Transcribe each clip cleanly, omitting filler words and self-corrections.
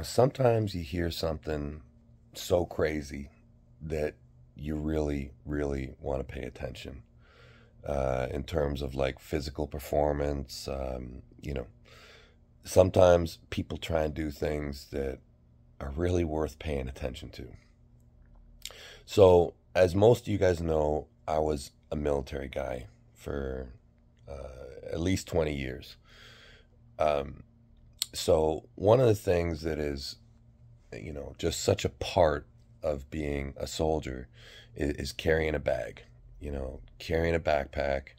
Sometimes you hear something so crazy that you really, really want to pay attention in terms of like physical performance. Sometimes people try and do things that are really worth paying attention to. So, as most of you guys know, I was a military guy for at least 20 years. Um, so, one of the things that is just such a part of being a soldier is carrying a bag, carrying a backpack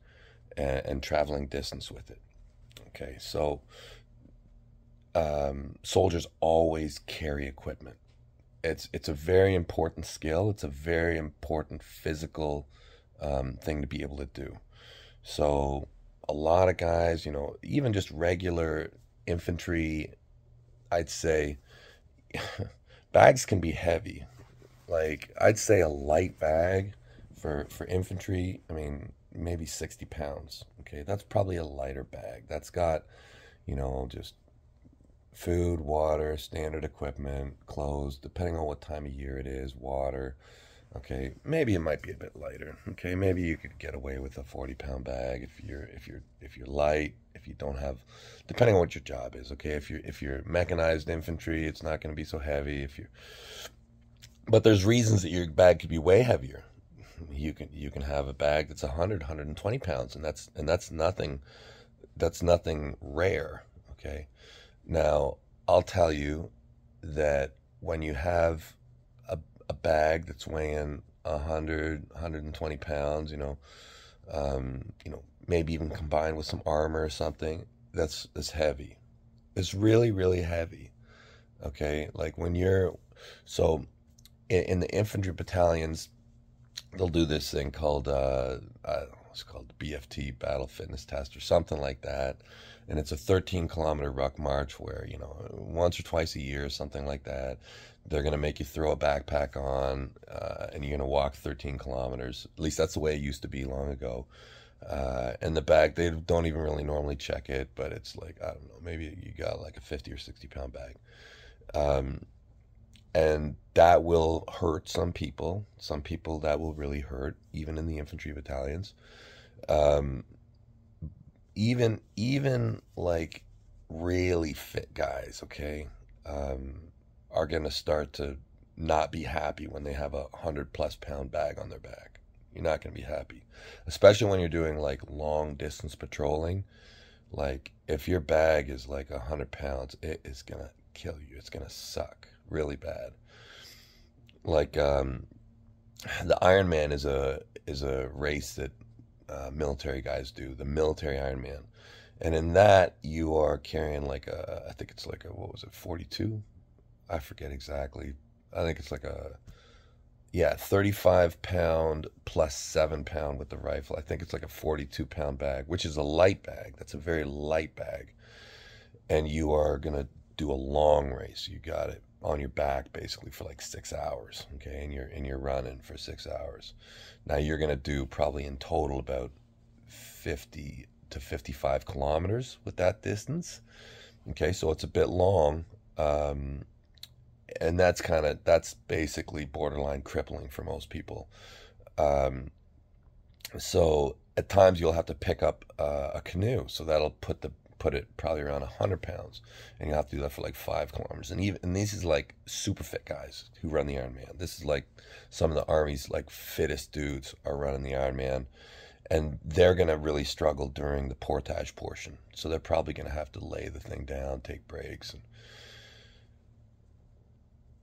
and traveling distance with it. Okay, so soldiers always carry equipment. It's a very important skill. It's a very important physical thing to be able to do. So a lot of guys, even just regular infantry, I'd say bags can be heavy. Like I'd say a light bag for infantry, I mean, maybe 60 pounds. Okay, that's probably a lighter bag. That's got, just food, water, standard equipment, clothes, depending on what time of year it is, water. Okay, maybe it might be a bit lighter. Okay, maybe you could get away with a 40-pound bag if you're light, if you don't have, depending on what your job is. Okay, if you're mechanized infantry, it's not going to be so heavy. But there's reasons that your bag could be way heavier. You can have a bag that's 120 pounds, and that's nothing rare. Okay, now I'll tell you that when you have a bag that's weighing 120 pounds, maybe even combined with some armor or something, that's heavy. It's really, really heavy. Okay, like when you're so in the infantry battalions, they'll do this thing called I don't know, it's called the BFT, Battle Fitness Test, or something like that. And it's a 13-kilometer ruck march where, once or twice a year, something like that, they're going to make you throw a backpack on, and you're going to walk 13 kilometers. At least that's the way it used to be long ago. And the bag, they don't even really normally check it, but it's like, I don't know, maybe you got like a 50 or 60-pound bag. Um, and that will hurt some people. Some people that will really hurt, even in the infantry battalions. Um, even like really fit guys, okay, um, are gonna start to not be happy when they have 100-plus-pound bag on their back. You're not gonna be happy, especially when you're doing like long distance patrolling. Like if your bag is like 100 pounds, it is gonna kill you. It's gonna suck really bad. Like the Ironman is a race that military guys do, the military Ironman, and in that you are carrying like I think it's like a, what was it, 42? I forget exactly. I think it's like a, yeah, 35 pound plus 7 pound with the rifle. I think it's like a 42-pound bag, which is a light bag. That's a very light bag, and you are gonna do a long race. You got it on your back basically for like 6 hours, okay, and you're running for 6 hours. Now you're gonna do probably in total about 50 to 55 kilometers with that distance. Okay, so it's a bit long, and that's basically borderline crippling for most people. Um, so at times you'll have to pick up a canoe, so that'll put it probably around 100 pounds, and you'll have to do that for like 5 kilometers. And these is like super fit guys who run the Ironman. This is like some of the Army's like fittest dudes are running the Ironman, and they're gonna really struggle during the portage portion. So they're probably gonna have to lay the thing down, take breaks, and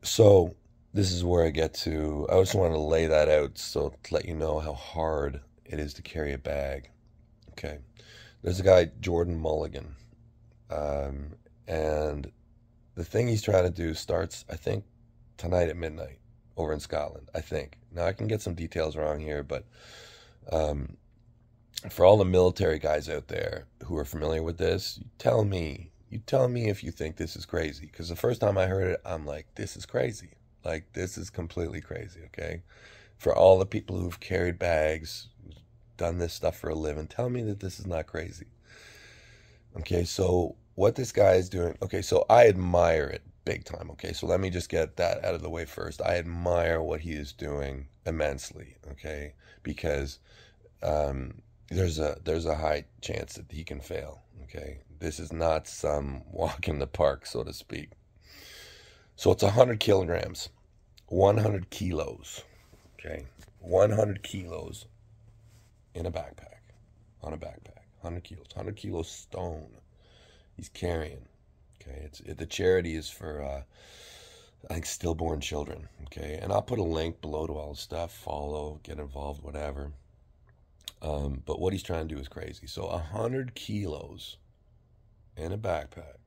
so this is where I get to. I just want to lay that out so to let you know how hard it is to carry a bag. Okay, there's a guy, Jordan Mulligan, um, and the thing he's trying to do starts, I think, tonight at midnight over in Scotland. I think. Now I can get some details wrong here, but um, for all the military guys out there who are familiar with this, you tell me if you think this is crazy. Because the first time I heard it, I'm like, this is crazy. Like, this is completely crazy, okay? For all the people who've carried bags, done this stuff for a living, tell me that this is not crazy. Okay, so what this guy is doing, okay, so I admire it. big time. Okay, so let me just get that out of the way first. I admire what he is doing immensely. Okay, because there's a high chance that he can fail. Okay, this is not some walk in the park, so to speak. So it's 100 kilograms, 100 kilos. Okay, 100 kilos in a backpack, on a backpack, 100 kilos, 100 kilos stone. He's carrying. Okay, the charity is for I think stillborn children. Okay, and I'll put a link below to all the stuff. Follow, get involved, whatever. But what he's trying to do is crazy. So 100 kilos in a backpack.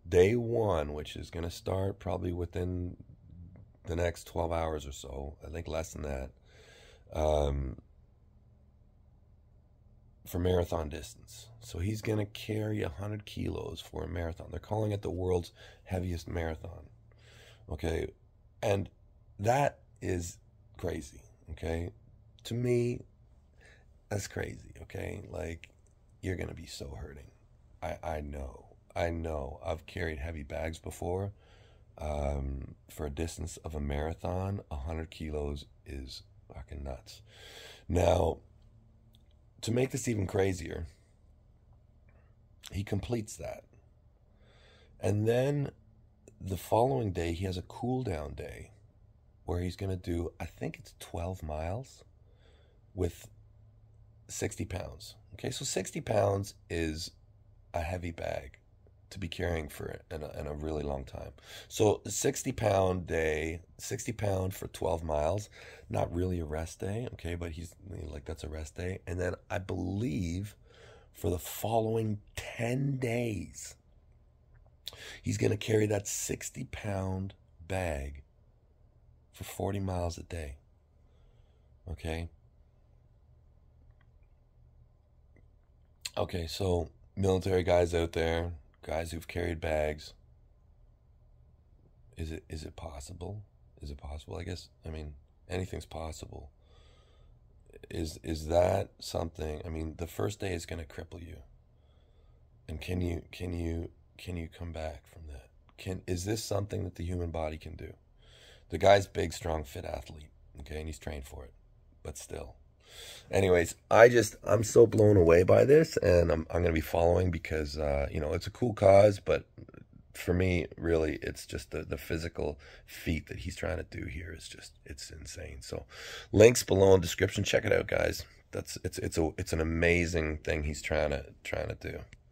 Day one, which is going to start probably within the next 12 hours or so. I think less than that. For marathon distance. So he's going to carry 100 kilos for a marathon. They're calling it the world's heaviest marathon. Okay. And that is crazy. Okay. To me, that's crazy. Okay. Like, you're going to be so hurting. I know. I've carried heavy bags before. For a distance of a marathon, 100 kilos is fucking nuts. Now, to make this even crazier, he completes that. And then the following day, he has a cool down day where he's going to do, I think it's 12 miles with 60 pounds. Okay, so 60 pounds is a heavy bag to be carrying for in a really long time. So 60-pound day, 60 pound for 12 miles, not really a rest day, okay, but he's like, that's a rest day. And then I believe for the following 10 days, he's going to carry that 60-pound bag for 40 miles a day. Okay. Okay, so military guys out there, guys who've carried bags, is it possible? Is it possible? I guess, I mean, anything's possible. Is that something? I mean, the first day is going to cripple you. And can you come back from that? Is this something that the human body can do? The guy's big, strong, fit athlete, okay, and he's trained for it. But still. Anyways, I'm so blown away by this, and I'm going to be following because, it's a cool cause, but for me, really, it's just the physical feat that he's trying to do here is just, it's insane. So links below in the description. Check it out, guys. It's an amazing thing he's trying to do.